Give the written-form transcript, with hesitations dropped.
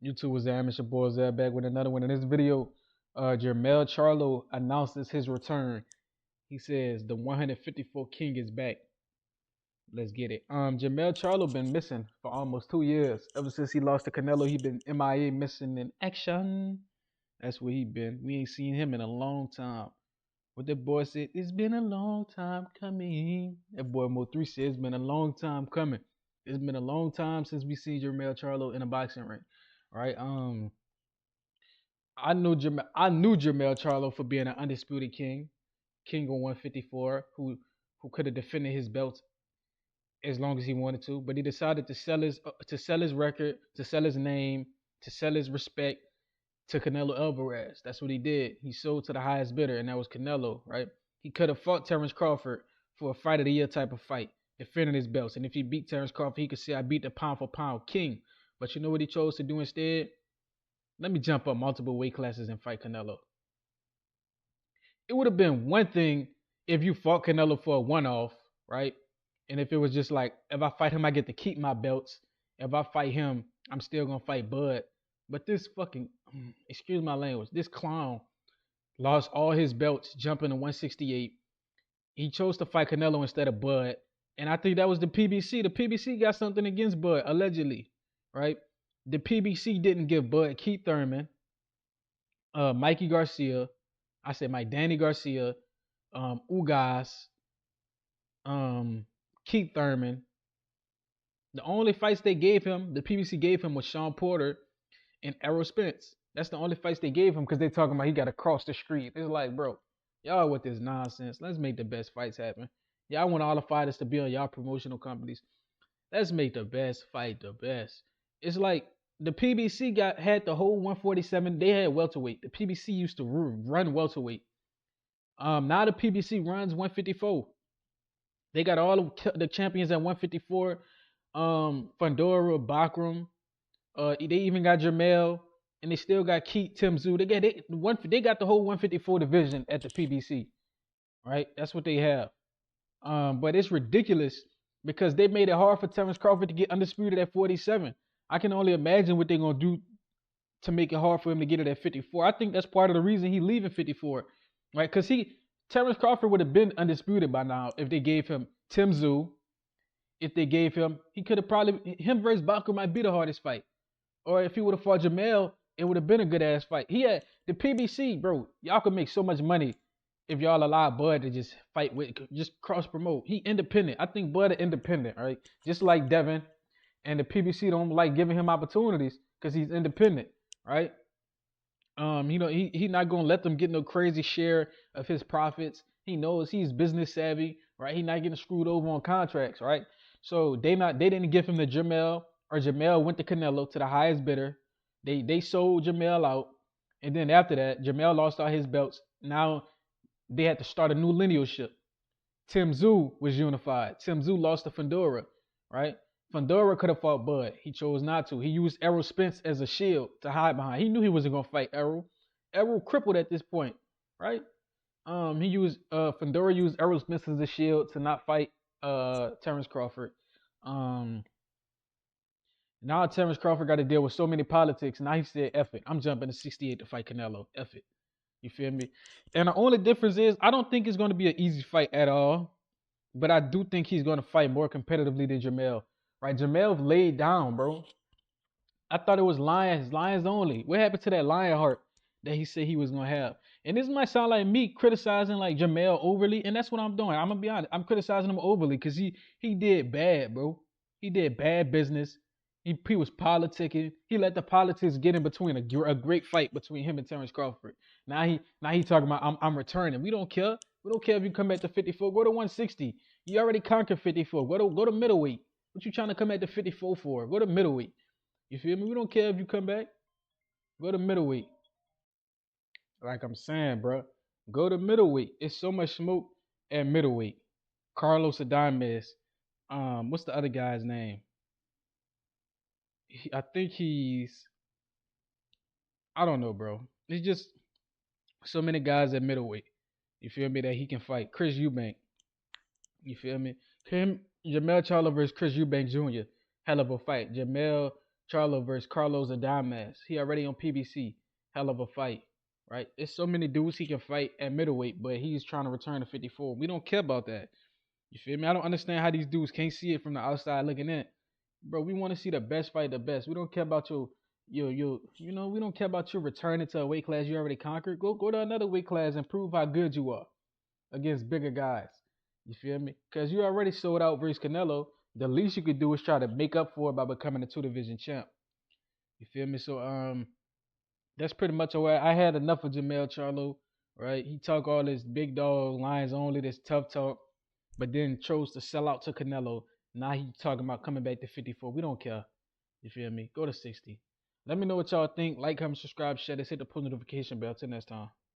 YouTube was there. It's your boy Zeb back with another one. In this video, Jermell Charlo announces his return. He says the 154 King is back. Let's get it. Jermell Charlo been missing for almost 2 years. Ever since he lost to Canelo, he been MIA, missing in action. That's where he been. We ain't seen him in a long time. What that boy said, it's been a long time coming. That boy Mo3 said it's been a long time coming. It's been a long time since we seen Jermell Charlo in a boxing ring. Right? I knew Jermell Charlo for being an undisputed king on 154, who could have defended his belt as long as he wanted to, but he decided to sell his record, to sell his name, to sell his respect to Canelo Alvarez. That's what he did. He sold to the highest bidder, and that was Canelo, right? He could have fought Terrence Crawford for a fight of the year type of fight, defending his belts. And if he beat Terrence Crawford, he could say, I beat the pound for pound king. But you know what he chose to do instead? Let me jump up multiple weight classes and fight Canelo. It would have been one thing if you fought Canelo for a one-off, right? And if it was just like, if I fight him, I get to keep my belts. If I fight him, I'm still gonna fight Bud. But this fucking, excuse my language, this clown lost all his belts jumping to 168. He chose to fight Canelo instead of Bud. And I think that was the PBC. The PBC got something against Bud, allegedly, right? The PBC didn't give Bud Keith Thurman, Mikey Garcia, I said Mike Danny Garcia, Ugas, Keith Thurman. The only fights they gave him, the PBC gave him, was Sean Porter and Errol Spence. That's the only fights they gave him because they talking about he got to cross the street. It's like, bro, y'all with this nonsense. Let's make the best fights happen. Y'all want all the fighters to be on y'all promotional companies. Let's make the best fight the best. It's like the PBC had the whole 147. They had welterweight. The PBC used to run welterweight. Now the PBC runs 154. They got all of the champions at 154. Fundora, Bakram. They even got Jermell, and they still got Keith, Tim Zoo. They got the whole 154 division at the PBC, right? That's what they have. But it's ridiculous because they made it hard for Terrence Crawford to get undisputed at 47. I can only imagine what they're gonna do to make it hard for him to get it at 54. I think that's part of the reason he's leaving 54, right? Because Terrence Crawford would have been undisputed by now if they gave him Tim Zoo. If they gave him, he could have probably, him versus Bakram might be the hardest fight. Or if he would have fought Jermell, it would have been a good ass fight. He had the PBC, bro. Y'all could make so much money if y'all allow Bud to just fight with, just cross promote. He independent. I think Bud is independent, right? Just like Devin, and the PBC don't like giving him opportunities because he's independent, right? He not gonna let them get no crazy share of his profits. He knows he's business savvy, right? He not getting screwed over on contracts, right? So they didn't give him the Jermell, or Jermell went to Canelo to the highest bidder. They sold Jermell out, and then after that, Jermell lost all his belts. Now they had to start a new linealship. Tim Zoo was unified. Tim Zoo lost to Fundora, right? Fundora could have fought Bud. He chose not to. He used Errol Spence as a shield to hide behind. He knew he wasn't gonna fight Errol. Errol crippled at this point, right? Fundora used Errol Spence as a shield to not fight Terrence Crawford. Now Terrence Crawford got to deal with so many politics. Now he said, F it. I'm jumping to 68 to fight Canelo. F it. You feel me? And the only difference is I don't think it's going to be an easy fight at all. But I do think he's going to fight more competitively than Jermell. Right? Jermell laid down, bro. I thought it was lions only. What happened to that lion heart that he said he was going to have? And this might sound like me criticizing like Jermell overly, and that's what I'm doing. I'm going to be honest. I'm criticizing him overly because he did bad, bro. He did bad business. He was politicking. He let the politics get in between a great fight between him and Terrence Crawford. Now he talking about I'm returning. We don't care. We don't care if you come back to 54. Go to 160. You already conquered 54. Go to middleweight. What you trying to come back to 54 for? Go to middleweight. You feel me? We don't care if you come back. Go to middleweight. Like I'm saying, bro. Go to middleweight. It's so much smoke at middleweight. Carlos Adames. What's the other guy's name? I think I don't know, bro. It's just so many guys at middleweight. You feel me? That he can fight. Chris Eubank. You feel me? Jermell Charlo versus Chris Eubank Jr. Hell of a fight. Jermell Charlo versus Carlos Adames. He already on PBC. Hell of a fight, right? There's so many dudes he can fight at middleweight, but he's trying to return to 54. We don't care about that. You feel me? I don't understand how these dudes can't see it from the outside looking in. Bro, we want to see the best fight the best. We don't care about we don't care about you returning to a weight class you already conquered. Go to another weight class and prove how good you are against bigger guys. You feel me? Because you already sold out versus Canelo. The least you could do is try to make up for it by becoming a two division champ. You feel me? So that's pretty much where I had enough of Jermell Charlo. Right? He talk all this big dog lines only, this tough talk, but then chose to sell out to Canelo. Now he talking about coming back to 54. We don't care. You feel me? Go to 60. Let me know what y'all think. Like, comment, subscribe, share this. Hit the post notification bell. Till next time.